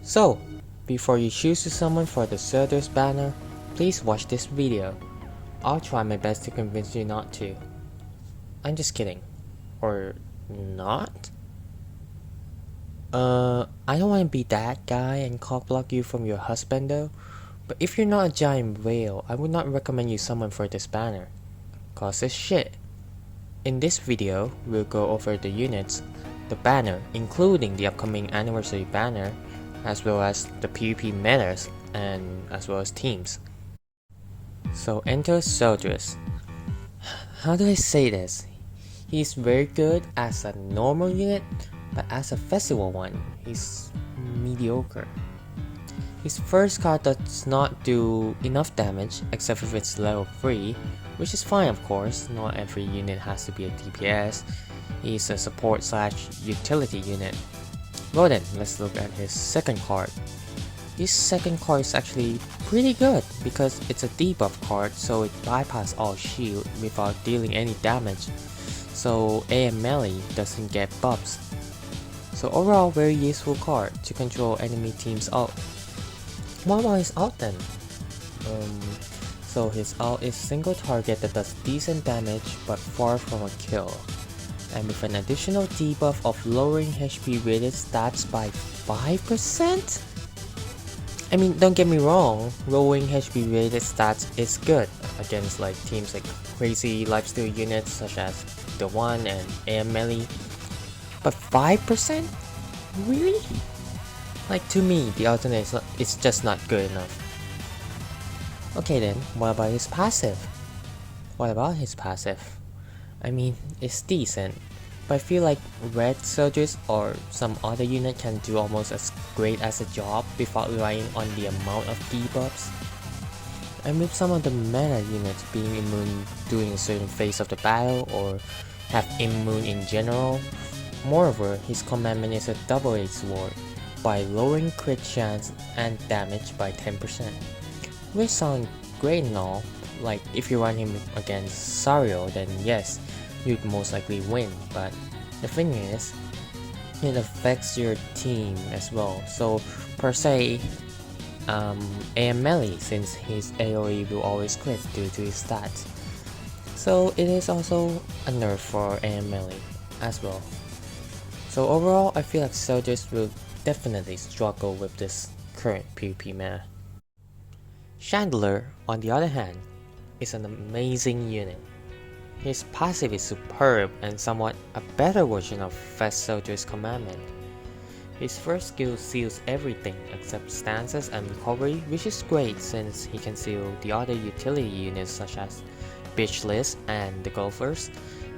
So, before you choose to summon for the Surtur's banner, please watch this video. I'll try my best to convince you not to. I'm just kidding. Or not? I don't want to be that guy and cockblock you from your husband though, but if you're not a giant whale, I would not recommend you summon for this banner, cause it's shit. In this video, we'll go over the units, the banner, including the upcoming anniversary banner, as well as the PvP metas, and as well as teams. So enter Sildress. How do I say this? He's very good as a normal unit, but as a festival one, he's mediocre. His first card does not do enough damage except if it's level 3, which is fine of course, not every unit has to be a DPS. He's a support slash utility unit. Well then, let's look at his second card. This second card is actually pretty good because it's a debuff card, so it bypasses all shield without dealing any damage, so AM melee doesn't get buffs. So overall, very useful card to control enemy team's ult. What about his ult then? So his ult is single target that does decent damage but far from a kill, and with an additional debuff of lowering HP rated stats by 5%? I mean, don't get me wrong, lowering HP rated stats is good against like teams like crazy lifesteal units such as the One and AM melee, but 5%? Really? Like, to me, the alternate is just not good enough. Okay then, what about his passive? I mean, it's decent, but I feel like Red Surges or some other unit can do almost as great as a job without relying on the amount of debuffs. And with some of the meta units being immune during a certain phase of the battle or have immune in general, moreover, his commandment is a double-edged sword by lowering crit chance and damage by 10%. Which sound great and all, like if you run him against Sario, then yes, you'd most likely win, but the thing is, it affects your team as well, so per se, AM melee since his AoE will always crit due to his stats. So it is also a nerf for AM melee as well. So overall, I feel like soldiers will definitely struggle with this current PvP meta. Chandler, on the other hand, is an amazing unit. His passive is superb and somewhat a better version of Fast Soldier's commandment. His first skill seals everything except stances and recovery, which is great since he can seal the other utility units such as Bitchless and the Golfers,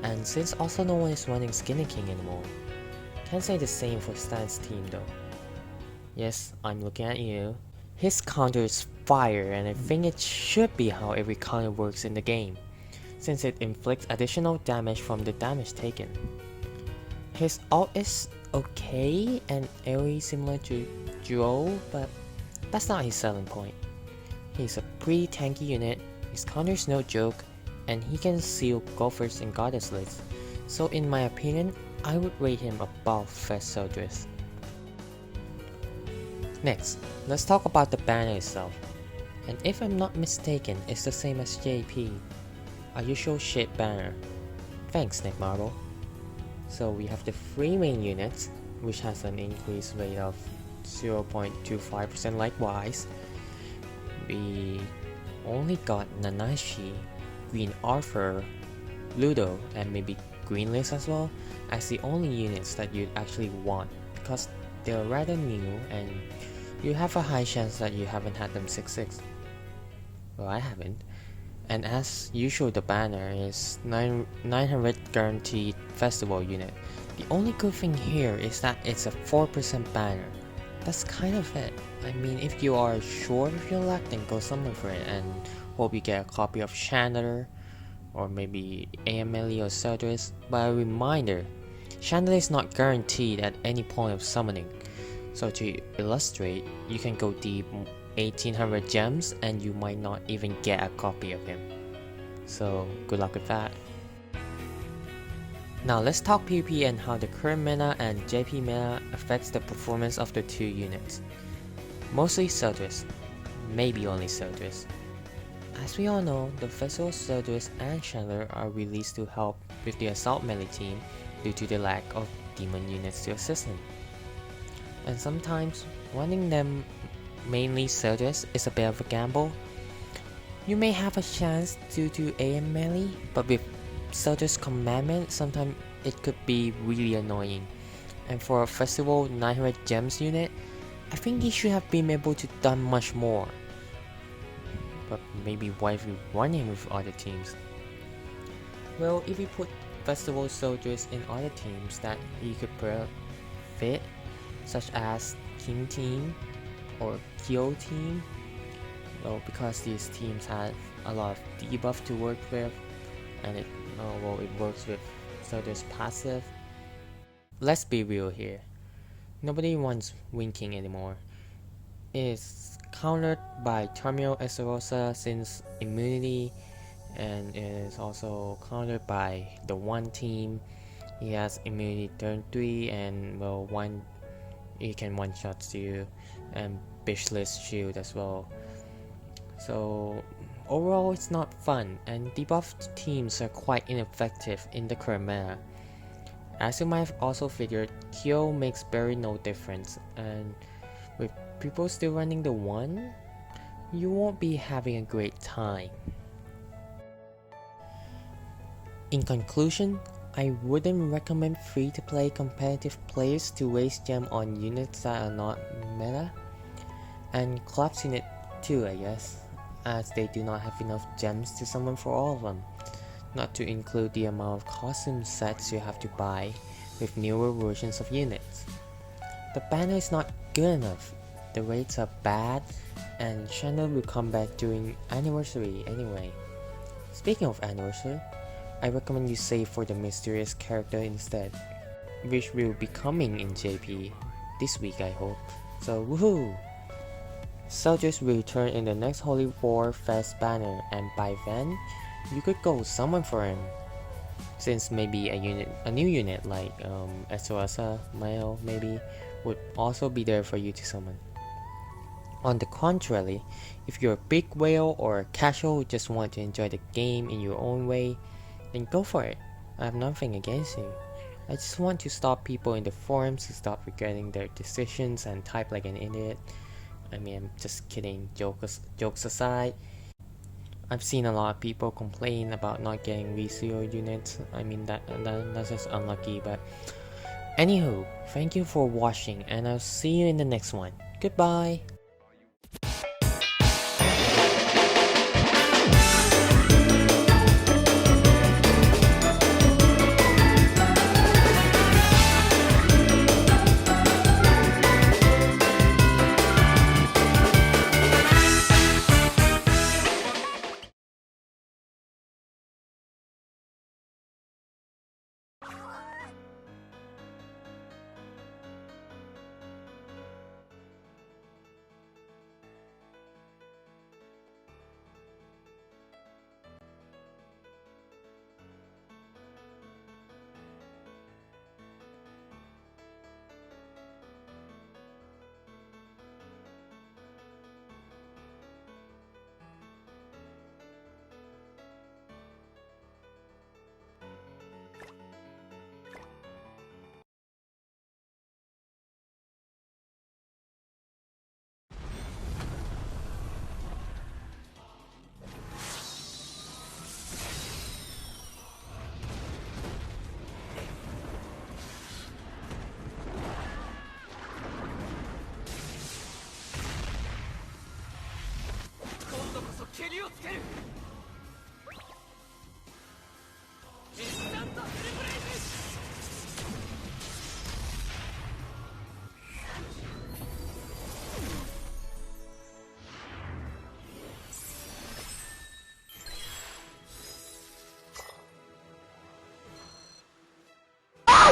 and since also no one is running Skinny King anymore. Can't say the same for Stan's team though. Yes, I'm looking at you. His counter is fire, and I think it should be how every counter works in the game, since it inflicts additional damage from the damage taken. His ult is okay and AoE similar to Duo, but that's not his selling point. He's a pretty tanky unit, his counter is no joke, and he can seal Golfers and Goddess lists, so in my opinion, I would rate him above Fast Soldiers. Next, let's talk about the banner itself. And if I'm not mistaken, it's the same as JP. A usual shit banner. Thanks, Nick Marble. So we have the 3 main units, which has an increase rate of 0.25% likewise. We only got Nanashi, Green Arthur, Ludo, and maybe Greenlist as well, as the only units that you'd actually want, because they're rather new and you have a high chance that you haven't had them 6-6. Well, I haven't. And as usual, the banner is 900 guaranteed festival unit. The only good thing here is that it's a 4% banner. That's kind of it. I mean, if you are sure of your luck, then go summon for it and hope you get a copy of Chandler or maybe AM melee or Sildress. But a reminder, Chandler is not guaranteed at any point of summoning. So to illustrate, you can go deep 1800 gems and you might not even get a copy of him. So good luck with that. Now let's talk PvP and how the current meta and JP meta affects the performance of the two units. Mostly Sildress, maybe only Sildress. As we all know, the Vessel, Sildress, and Chandler are released to help with the Assault melee team due to the lack of demon units to assist them. And sometimes, running them mainly Sildress is a bit of a gamble. You may have a chance due to AM melee, but with Sildress Commandment, sometimes it could be really annoying. And for a Festival 900 Gems unit, I think he should have been able to done much more. But maybe why if we run him with other teams? Well, if we put Festival soldiers in other teams that he could fit, such as King Team or Kyo Team, well, because these teams have a lot of debuff to work with, and it works with Soldier's passive. Let's be real here. Nobody wants Winking anymore. It's countered by Terminal Estarossa since immunity, and it is also countered by the one team. He has immunity turn 3 and well he can one shot you, and Bishless shield as well. So overall it's not fun, and debuffed teams are quite ineffective in the current meta. As you might have also figured, Kyo makes very no difference, and with people still running the 1, you won't be having a great time. In conclusion, I wouldn't recommend free-to-play competitive players to waste gem on units that are not meta, and clubs unit too, I guess, as they do not have enough gems to summon for all of them, not to include the amount of costume sets you have to buy with newer versions of units. The banner is not good enough, the rates are bad, and Chandler will come back during anniversary anyway. Speaking of anniversary, I recommend you save for the mysterious character instead, which will be coming in JP this week I hope, so woohoo! Soldiers will return in the next Holy War Fest banner, and by then, you could go summon for him, since maybe a new unit like Estarossa, Mayo maybe, would also be there for you to summon. On the contrary, if you're a big whale or a casual who just want to enjoy the game in your own way, then go for it. I have nothing against you. I just want to stop people in the forums to stop regretting their decisions and type like an idiot. I mean, I'm just kidding, jokes aside. I've seen a lot of people complain about not getting reseal units. I mean, that's just unlucky, but anywho, thank you for watching, and I'll see you in the next one. Goodbye!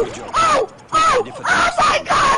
Oh! Oh! Oh! Oh my God!